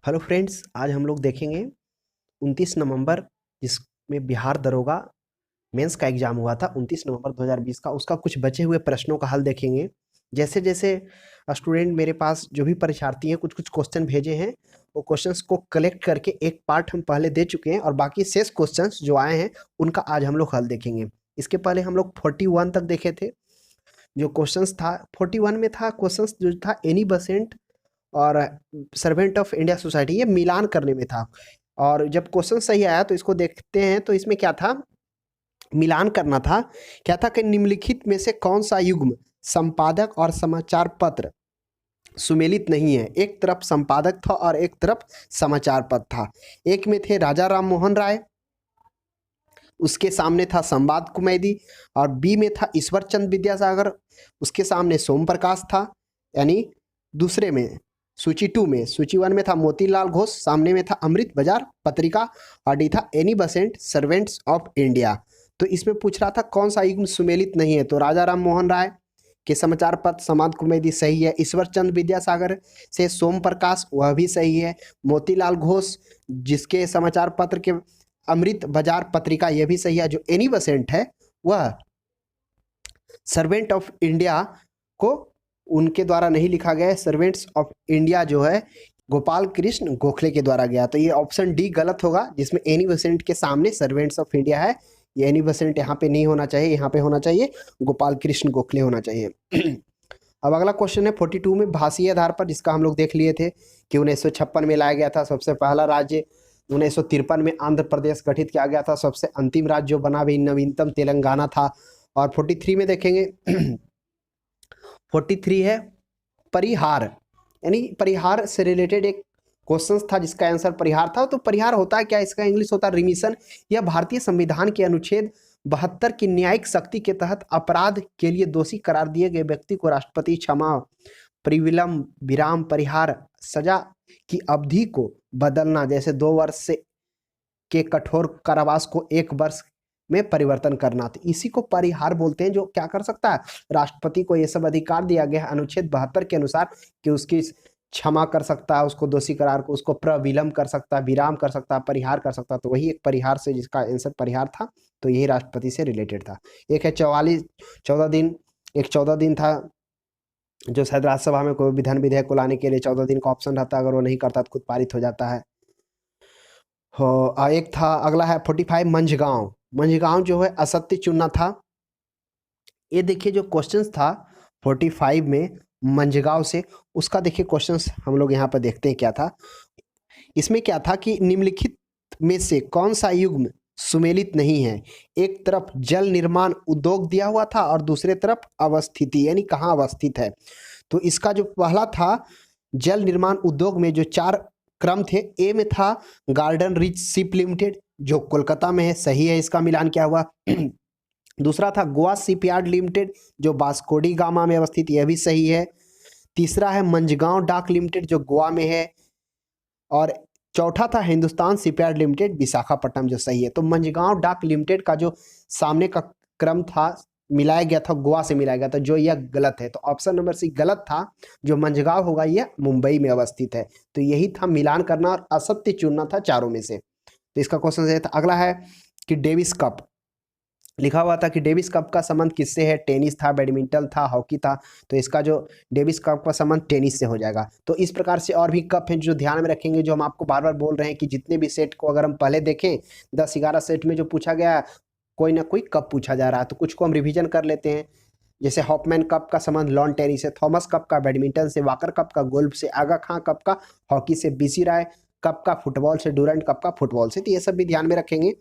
Hello friends, आज हम लोग देखेंगे 29 नवंबर जिसमें बिहार दरोगा मेंस का एग्जाम हुआ था 29 नवंबर 2020 का। उसका कुछ बचे हुए प्रश्नों का हल देखेंगे। जैसे जैसे स्टूडेंट मेरे पास जो भी परीक्षार्थी हैं कुछ कुछ क्वेश्चन भेजे हैं, वो क्वेश्चंस को कलेक्ट करके एक पार्ट हम पहले दे चुके हैं और बाकी शेष क्वेश्चंस जो आए हैं उनका आज हम लोग हल देखेंगे। इसके पहले हम लोग 41 तक देखे थे। जो क्वेश्चंस था 41 में था, क्वेश्चंस जो था एनी बसेंट और सर्वेंट ऑफ इंडिया सोसाइटी, ये मिलान करने में था। और जब क्वेश्चन सही आया तो इसको देखते हैं। तो इसमें क्या था, मिलान करना था। क्या था कि निम्नलिखित में से कौन सा युग्म संपादक और समाचार पत्र सुमेलित नहीं है। एक तरफ संपादक था और एक तरफ समाचार पत्र था। एक में थे राजा राम मोहन राय, उसके सामने था संवाद कुमैदी, और बी में था ईश्वर चंद्र विद्यासागर, उसके सामने सोम प्रकाश था। यानी दूसरे में सूची 2 में, सूची 1 में था मोतीलाल घोष, सामने में था अमृत बाजार पत्रिका, और डी था any Besant servants of India. तो इसमें पूछ रहा था कौन सा युग्म सुमेलित नहीं है। तो राजा राम मोहन राय के समाचार पत्र संवाद कुमैदी सही है। ईश्वर चंद्र विद्यासागर से सोम प्रकाश, वह भी सही है। मोतीलाल घोष जिसके समाचार पत्र के अमृत बाजार पत्रिका, यह भी सही है। जो एनी बसेंट है वह सर्वेंट ऑफ इंडिया को उनके द्वारा नहीं लिखा गया है। सर्वेंट्स ऑफ इंडिया जो है गोपाल कृष्ण गोखले के द्वारा गया। तो ये ऑप्शन डी गलत होगा, जिसमें एनी बसेंट के सामने सर्वेंट्स ऑफ इंडिया है। ये एनी बसेंट यहाँ पे नहीं होना चाहिए, यहाँ पे होना चाहिए गोपाल कृष्ण गोखले होना चाहिए। अब अगला क्वेश्चन है 42 में, भाषीय आधार पर, जिसका हम लोग देख लिए थे कि 1956 में लाया गया था सबसे पहला राज्य। 1953 में आंध्र प्रदेश गठित किया गया था। सबसे अंतिम राज्य जो बना भी नवीनतम तेलंगाना था। और 43 में देखेंगे 43 है परिहार, यानी परिहार से रिलेटेड एक क्वेश्चन था जिसका आंसर परिहार था। तो परिहार होता है क्या, इसका इंग्लिश होता है रिमिशन। यह भारतीय संविधान के अनुच्छेद 72 की न्यायिक शक्ति के तहत अपराध के लिए दोषी करार दिए गए व्यक्ति को राष्ट्रपति क्षमा, परिविलंब, विराम, परिहार, सजा की अवधि को बदलना, जैसे 2 वर्ष से के कठोर कारावास को 1 वर्ष में परिवर्तन करना। तो इसी को परिहार बोलते हैं, जो क्या कर सकता है, राष्ट्रपति को ये सब अधिकार दिया गया है अनुच्छेद 72 के अनुसार कि उसकी क्षमा कर सकता है, उसको दोषी करार को, उसको प्रविलंब कर सकता है, विराम कर सकता है, परिहार कर सकता है। तो वही एक परिहार से, जिसका आंसर परिहार था। तो यही राष्ट्रपति से रिलेटेड था। एक है 14 दिन, एक 14 दिन था जो शायद राज्यसभा में कोई विधान विधेयक को लाने के लिए 14 दिन का ऑप्शन रहता है, अगर वो नहीं करता तो खुद पारित हो जाता है। हो एक था, अगला है 45 मंझगांव। मंझगांव जो है असत्य चुनना था। ये देखिए जो क्वेश्चंस था 45 में मंझगांव से, उसका देखिए क्वेश्चंस हम लोग यहाँ पर देखते हैं क्या था। इसमें क्या था कि निम्नलिखित में से कौन सा युग्म सुमेलित नहीं है। एक तरफ जल निर्माण उद्योग दिया हुआ था और दूसरे तरफ अवस्थिति, यानी कहाँ अवस्थित है। तो इसका जो पहला था जल निर्माण उद्योग में जो 4 क्रम थे, ए में था गार्डन रिच शिप लिमिटेड जो कोलकाता में है, सही है, इसका मिलान क्या हुआ। दूसरा था गोवा शिपयार्ड लिमिटेड जो बास्कोडी गामा में अवस्थित, यह भी सही है। तीसरा है मंझगांव डाक लिमिटेड जो गोवा में है। और चौथा था हिंदुस्तान शिपयार्ड लिमिटेड विशाखापट्टनम, जो सही है। तो मंझगांव डाक लिमिटेड का जो सामने का क्रम था मिलाया गया था, गोवा से मिलाया गया था, जो यह गलत है। तो ऑप्शन नंबर सी गलत था। जो मंझगांव होगा यह मुंबई में अवस्थित है। तो यही था मिलान करना और असत्य चुनना था चारों में से। तो इसका क्वेश्चन सही था। अगला है कि डेविस कप, लिखा हुआ था कि डेविस कप का संबंध किससे है। टेनिस था, बैडमिंटन था, हॉकी था। तो इसका जो डेविस कप का संबंध टेनिस से हो जाएगा। तो इस प्रकार से और भी कप हैं जो ध्यान में रखेंगे, जो हम आपको बार बार बोल रहे हैं कि जितने भी सेट को अगर हम पहले देखें 10-11 सेट में जो पूछा गया कोई ना कोई कप पूछा जा रहा है। तो कुछ को हम रिवीजन कर लेते हैं। जैसे हॉपमैन कप का संबंध लॉन टेनिस से, थॉमस कप का बैडमिंटन से, वाकर कप का गोल्फ से, आगा खां कप का हॉकी से, बीसी राय कप का फुटबॉल से, डूरंट कप का फुटबॉल से। तो ये सब भी ध्यान में रखेंगे।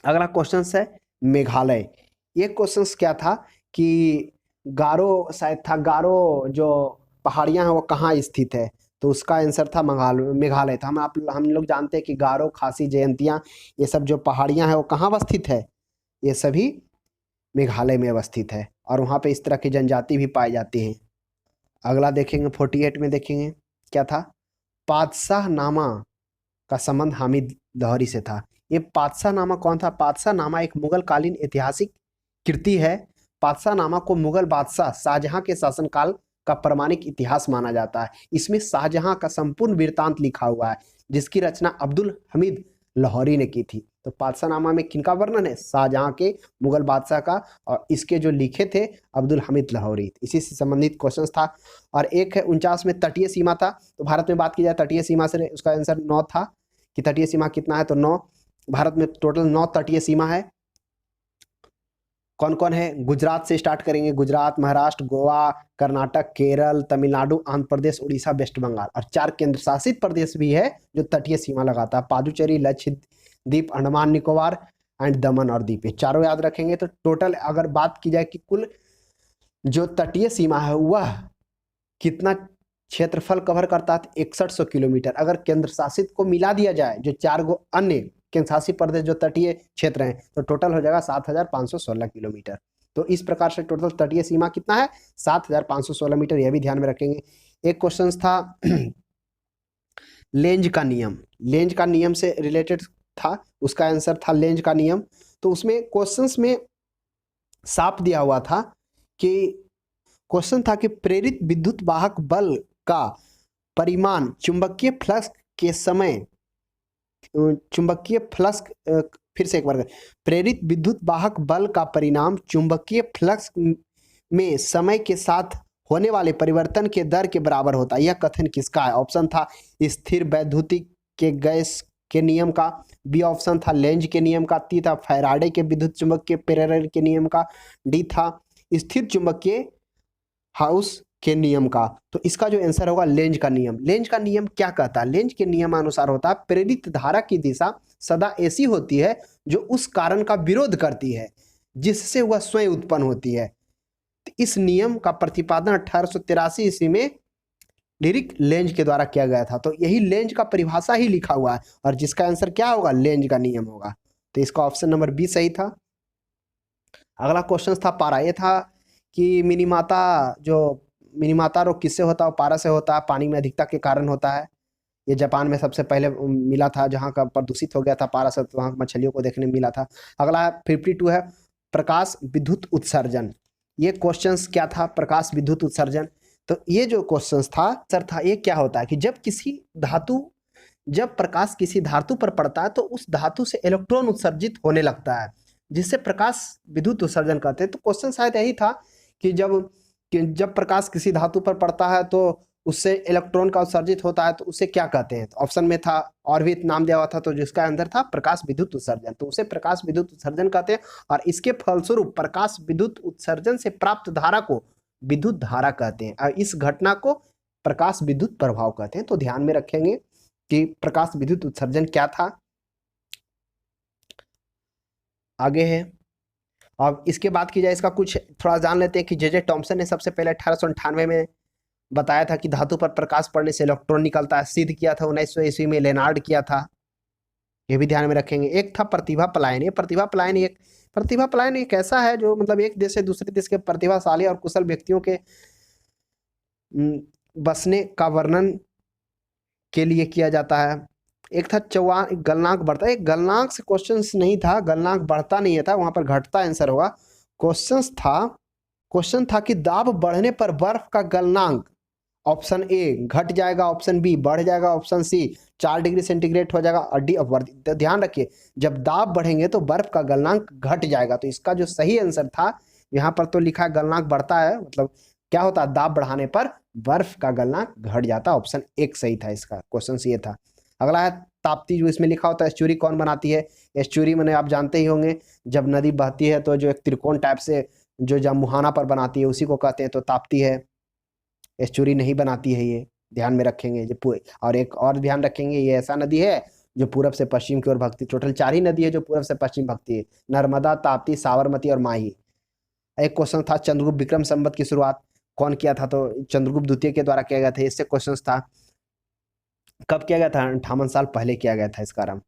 अगला क्वेश्चन है मेघालय। ये क्वेश्चन क्या था कि गारो शायद था, गारो जो पहाड़ियां हैं वो कहाँ स्थित है। तो उसका आंसर था मेघालय था। हम लोग जानते हैं कि गारो, खासी, जयंतियाँ, ये सब जो पहाड़ियां हैं वो कहाँ अवस्थित है, ये सभी मेघालय में अवस्थित है। और वहाँ पे इस तरह की जनजाति भी पाई जाती हैं। अगला देखेंगे 48 में, देखेंगे क्या था, पातशाह नामा का संबंध हामिद लाहौरी से था। ये पातशाह नामा कौन था। पातशाह नामा एक मुगल कालीन ऐतिहासिक कृति है। पातशाह नामा को मुगल बादशाह शाहजहां के शासनकाल का प्रामाणिक इतिहास माना जाता है। इसमें शाहजहां का संपूर्ण वृत्तांत लिखा हुआ है, जिसकी रचना अब्दुल हमीद लाहौरी ने की थी। तो पातशाहनामा में किनका वर्णन है? शाहजहां के, मुगल बादशाह का, और इसके जो लिखे थे अब्दुल हमीद लाहौरी। इसी से संबंधित क्वेश्चन था। और एक है 49 में तटीय सीमा था। तो भारत में बात की जाए तटीय सीमा से, उसका आंसर 9 था कि तटीय सीमा कितना है, तो 9। भारत में टोटल 9 तटीय सीमा है। कौन कौन है? गुजरात से स्टार्ट करेंगे, गुजरात, महाराष्ट्र, गोवा, कर्नाटक, केरल, तमिलनाडु, आंध्र प्रदेश, उड़ीसा, वेस्ट बंगाल, और 4 केंद्र शासित प्रदेश भी है जो तटीय सीमा लगाता है, पादुचेरी, लक्षद्वीप, अंडमान निकोबार एंड दमन और दीप। ये चारों याद रखेंगे। तो टोटल अगर बात की जाए कि कुल जो तटीय सीमा है वह कितना क्षेत्रफल कवर करता है, 6100 किलोमीटर। अगर केंद्र शासित को मिला दिया जाए, जो 4 गो अन्य केंद्र शासित प्रदेश जो तटीय क्षेत्र हैं, तो टोटल हो जाएगा 7516 किलोमीटर। तो इस प्रकार से टोटल तटीय सीमा कितना है? 7516 मीटर। यह भी ध्यान में रखेंगे। एक क्वेश्चन था लेंज का नियम। लेंज का नियम से रिलेटेड था, उसका आंसर था लेंज का नियम। तो उसमें क्वेश्चंस में साफ दिया हुआ था कि क्वेश्चन था कि प्रेरित विद्युत वाहक बल का परिमाण चुंबकीय फ्लक्स के समय, चुंबकीय फ्लक्स, फिर से एक बार, प्रेरित विद्युत वाहक बल का परिणाम चुंबकीय फ्लक्स में समय के साथ होने वाले परिवर्तन के दर के बराबर होता है। यह कथन किसका है? ऑप्शन था स्थिर वैद्युतिक के गैस के नियम का, बी ऑप्शन था लेंज के नियम का, ती था फैराडे के विद्युत चुंबकीय प्रेरण के नियम का, डी था स्थिर चुंबकीय हाउस के नियम का। तो इसका जो आंसर होगा लेंज का नियम। लेंज का नियम क्या कहता है? लेंज के नियमानुसार होता है प्रेरित धारा की दिशा सदा ऐसी होती है जो उस कारण का विरोध करती है जिससे वह स्वयं उत्पन्न होती है। तो इस नियम का प्रतिपादन 1883 ईस्वी में लिरिक लेंज के द्वारा किया गया था। तो यही लेंज का परिभाषा ही लिखा हुआ है, और जिसका आंसर क्या होगा? लेंज का नियम होगा। तो इसका ऑप्शन नंबर बी सही था। अगला क्वेश्चन था पारा। ये था कि मिनीमाता रोग किससे होता है? पारा से होता है, पानी में अधिकता के कारण होता है। ये जापान में सबसे पहले मिला था, जहाँ का प्रदूषित हो गया था पारा से, तो वहाँ मछलियों को देखने में मिला था। अगला 52 है प्रकाश विद्युत उत्सर्जन। ये क्वेश्चंस क्या था? प्रकाश विद्युत उत्सर्जन। तो ये जो क्वेश्चंस था सर था, ये क्या होता है कि जब प्रकाश किसी धातु पर पड़ता है तो उस धातु से इलेक्ट्रॉन उत्सर्जित होने लगता है, जिससे प्रकाश विद्युत उत्सर्जन कहते हैं। तो क्वेश्चन शायद यही था कि जब प्रकाश किसी धातु पर पड़ता है तो उससे इलेक्ट्रॉन का उत्सर्जित होता है, तो उसे क्या कहते हैं? तो ऑप्शन में था और भी नाम दिया हुआ था, तो जिसका अंदर था प्रकाश विद्युत उत्सर्जन, तो उसे प्रकाश विद्युत उत्सर्जन कहते हैं। और इसके फलस्वरूप प्रकाश विद्युत उत्सर्जन से प्राप्त धारा को विद्युत धारा कहते हैं, और इस घटना को प्रकाश विद्युत प्रभाव कहते हैं। तो ध्यान में रखेंगे कि प्रकाश विद्युत उत्सर्जन क्या था। आगे है, अब इसके बाद की जाए इसका कुछ थोड़ा जान लेते हैं कि जे टॉमसन ने सबसे पहले 1898 में बताया था कि धातु पर प्रकाश पड़ने से इलेक्ट्रॉन निकलता है। सिद्ध किया था 1900 ईस्वी में लेनार्ड किया था, ये भी ध्यान में रखेंगे। एक था प्रतिभा पलायन। ये प्रतिभा पलायन एक ऐसा है जो मतलब एक देश से दूसरे देश के प्रतिभाशाली और कुशल व्यक्तियों के बसने का वर्णन के लिए किया जाता है। एक था गलनांक बढ़ता। एक गलनांक से क्वेश्चन नहीं था, गलनांक बढ़ता नहीं था, वहां पर घटता आंसर होगा। क्वेश्चन था कि दाब बढ़ने पर बर्फ का गलनांक, ऑप्शन ए घट जाएगा, ऑप्शन बी बढ़ जाएगा, ऑप्शन सी 4 डिग्री सेंटीग्रेड हो जाएगा, और डी अपवर्ड। तो ध्यान रखिए, जब दाब बढ़ेंगे तो बर्फ का गलनांक घट जाएगा। तो इसका जो सही आंसर था, यहाँ पर तो लिखा है गलनांक बढ़ता है, मतलब क्या होता है? दाब बढ़ाने पर बर्फ का गलनांक घट जाता। ऑप्शन एक सही था, इसका क्वेश्चन ये था। अगला है ताप्ती, जो इसमें लिखा होता है एस्चुरी कौन बनाती है? एस्चुरी मैंने आप जानते ही होंगे, जब नदी बहती है तो जो एक त्रिकोण टाइप से जो जब मुहाना पर बनाती है उसी को कहते हैं, तो ताप्ती है। एस्चुरी नहीं बनाती है, ये ध्यान में रखेंगे। और एक और ध्यान रखेंगे, ये ऐसा नदी है जो पूरब से पश्चिम की ओर भगती। टोटल 4 ही नदी है जो पूरब से पश्चिम भगती है, नर्मदा, ताप्ती, साबरमती और माही। एक क्वेश्चन था चंद्रगुप्त विक्रम संवत की शुरुआत कौन किया था? तो चंद्रगुप्त द्वितीय के द्वारा किया गया था। इससे क्वेश्चन था कब किया गया था? 58 साल पहले किया गया था इसका आरंभ।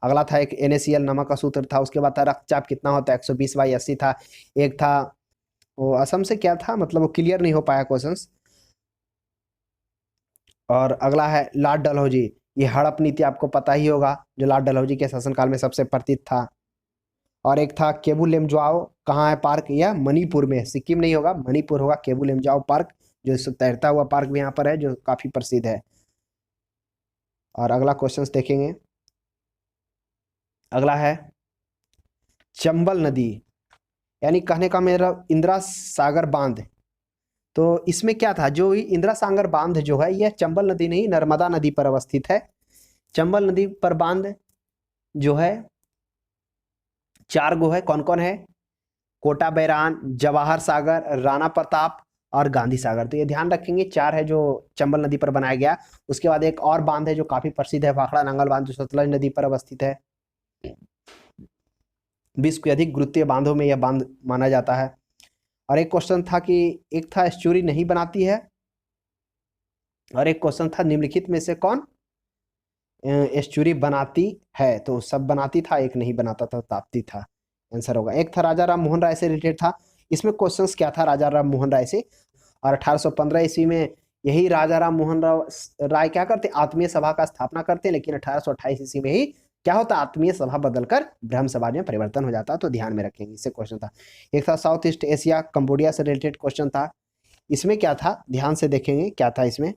अगला था एक NaCl नमक का सूत्र था। उसके बाद था रक्तचाप कितना होता है? 120/80 था। एक था वो असम से क्या था, मतलब वो क्लियर नहीं हो पाया क्वेश्चन। और अगला है लॉर्ड डलहौजी। ये हड़प नीति आपको पता ही होगा, जो लॉर्ड डलहौजी के शासनकाल में सबसे प्रसिद्ध था। और एक था केबू लेमजाओ, कहाँ है पार्क? यह मणिपुर में, सिक्किम नहीं होगा, मणिपुर होगा केबू लेमजाओ पार्क, जो इस तैरता हुआ पार्क भी यहाँ पर है, जो काफी प्रसिद्ध है। और अगला क्वेश्चन देखेंगे, अगला है चंबल नदी, यानी कहने का मेरा इंदिरा सागर बांध। तो इसमें क्या था, जो इंदिरा सागर बांध जो है यह चंबल नदी नहीं नर्मदा नदी पर अवस्थित है। चंबल नदी पर बांध जो है 4 गो है, कौन कौन है, कोटा बैरान, जवाहर सागर, राणा प्रताप और गांधी सागर। तो ये ध्यान रखेंगे 4 है जो चंबल नदी पर बनाया गया। उसके बाद एक और बांध है जो काफी प्रसिद्ध है, भाखड़ा नांगल बांध, जो सतलज नदी पर अवस्थित है। विश्व के अधिक गुरुत्वीय बांधों में यह बांध माना जाता है। और एक क्वेश्चन था कि एक था एस्चुरी नहीं बनाती है, और एक क्वेश्चन था निम्नलिखित में से कौन एस्चुरी बनाती है। तो सब बनाती था, एक नहीं बनाता था, ताप्ती था, आंसर होगा। एक था राजा राम मोहन राय से रिलेटेड था। इसमें क्वेश्चंस क्या था राजा राम मोहन राय से, और 1815 ईस्वी में यही राजा राम मोहन राय क्या करते, आत्मीय सभा का स्थापना करते हैं। लेकिन 1828 ईस्वी में ही क्या होता, आत्मीय सभा बदलकर ब्रह्म समाज में परिवर्तन हो जाता। तो ध्यान में रखेंगे, इससे क्वेश्चन था। एक था साउथ ईस्ट एशिया कंबोडिया से रिलेटेड क्वेश्चन था। इसमें क्या था, ध्यान से देखेंगे क्या था। इसमें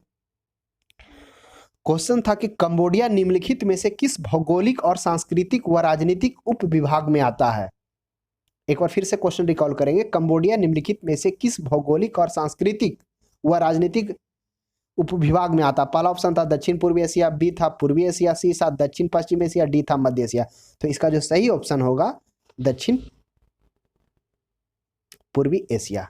क्वेश्चन था कि कंबोडिया निम्नलिखित में से किस भौगोलिक और सांस्कृतिक व राजनीतिक उप विभाग में आता है। एक बार फिर से क्वेश्चन रिकॉल करेंगे, कंबोडिया निम्नलिखित में से किस भौगोलिक और सांस्कृतिक व राजनीतिक उपविभाग में आता। पहला ऑप्शन था दक्षिण पूर्वी एशिया, बी था पूर्वी एशिया, सी था दक्षिण पश्चिम एशिया, डी था मध्य एशिया। तो इसका जो सही ऑप्शन होगा दक्षिण पूर्वी एशिया,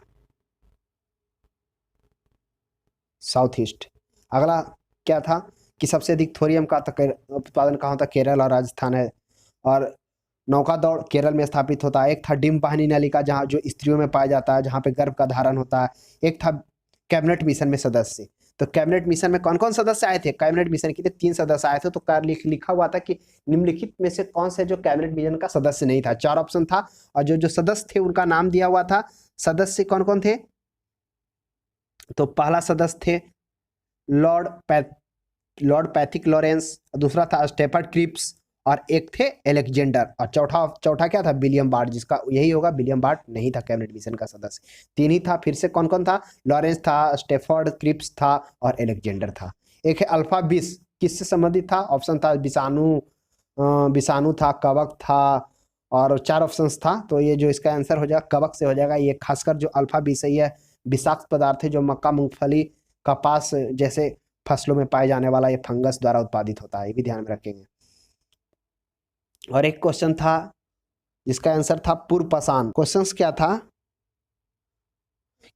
साउथ ईस्ट। अगला क्या था कि सबसे अधिक थोरियम का उत्पादन कहाँ होता, केरल और राजस्थान है। और नौका दौड़ केरल में स्थापित होता है। एक था डिम वाहिनी नलिका, जहाँ जो स्त्रियों में पाया जाता है, जहाँ पे गर्भ का धारण होता है। एक था कैबिनेट मिशन में सदस्य। तो कैबिनेट मिशन में कौन कौन सदस्य आए थे, कैबिनेट मिशन के लिए 3 सदस्य आए थे। तो लिखा हुआ था कि निम्नलिखित में से कौन से जो कैबिनेट मिशन का सदस्य नहीं था। 4 ऑप्शन था, और जो जो सदस्य थे उनका नाम दिया हुआ था। सदस्य कौन कौन थे, तो पहला सदस्य थे लॉर्ड पैथिक लॉरेंस, दूसरा था स्टेफर्ड क्रिप्स, और एक थे एलेक्जेंडर, और चौथा क्या था, विलियम बार्ट, जिसका यही होगा विलियम बार्ट नहीं था कैबिनेट मिशन का सदस्य। 3 ही था, फिर से कौन कौन था, लॉरेंस था, स्टेफर्ड क्रिप्स था और एलेक्जेंडर था। एक है अल्फा 20, किससे संबंधित था, ऑप्शन था विषाणु था, कवक था, और 4 ऑप्शन था। तो ये जो इसका आंसर हो जाएगा कवक से हो जाएगा। ये खासकर जो अल्फा 20 है यह विषाक्त पदार्थ है, जो मक्का, मूंगफली, कपास जैसे फसलों में पाए जाने वाला ये फंगस द्वारा उत्पादित होता है, ये भी ध्यान में रखेंगे। और एक क्वेश्चन था जिसका आंसर था पूर्व पाषाण। क्वेश्चन क्या था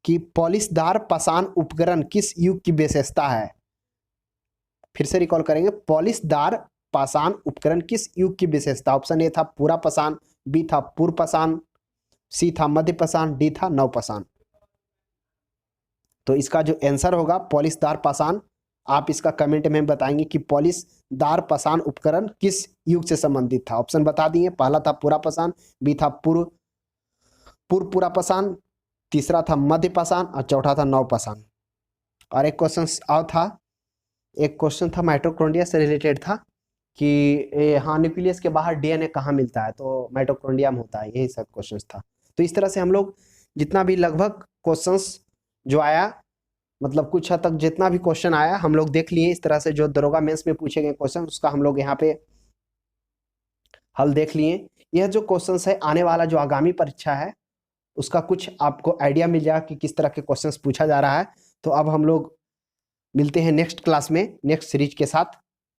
कि पॉलिशदार पाषाण उपकरण किस युग की विशेषता है। फिर से रिकॉल करेंगे, पॉलिशदार पाषाण उपकरण किस युग की विशेषता। ऑप्शन ए था पूरा पाषाण, बी था पूर्व पाषाण, सी था मध्य पाषाण, डी था नव पाषाण। तो इसका जो आंसर होगा पॉलिशदार पाषाण। आप इसका कमेंट में बताएंगे कि पॉलिशदार पाषाण उपकरण किस युग से संबंधित था। ऑप्शन बता दिए, पहला था पूरा पाषाण, बी था पूर्व पूरा पाषाण, तीसरा था मध्य पाषाण और चौथा था नव पाषाण। और एक क्वेश्चन और था, एक क्वेश्चन था माइटोकॉन्ड्रिया से रिलेटेड था कि हाँ न्यूक्लियस के बाहर डीएनए कहाँ मिलता है, तो माइटोकॉन्ड्रिया में होता है। यही सब क्वेश्चन था। तो इस तरह से हम लोग जितना भी लगभग क्वेश्चंस जो आया, मतलब कुछ हद तक जितना भी क्वेश्चन आया हम लोग देख लिए। इस तरह से जो दरोगा मेंस में पूछे गए क्वेश्चन उसका हम लोग यहाँ पे हल देख लिए। यह जो क्वेश्चंस है आने वाला जो आगामी परीक्षा है उसका कुछ आपको आइडिया मिल जाएगा कि किस तरह के क्वेश्चंस पूछा जा रहा है। तो अब हम लोग मिलते हैं नेक्स्ट क्लास में नेक्स्ट सीरीज के साथ।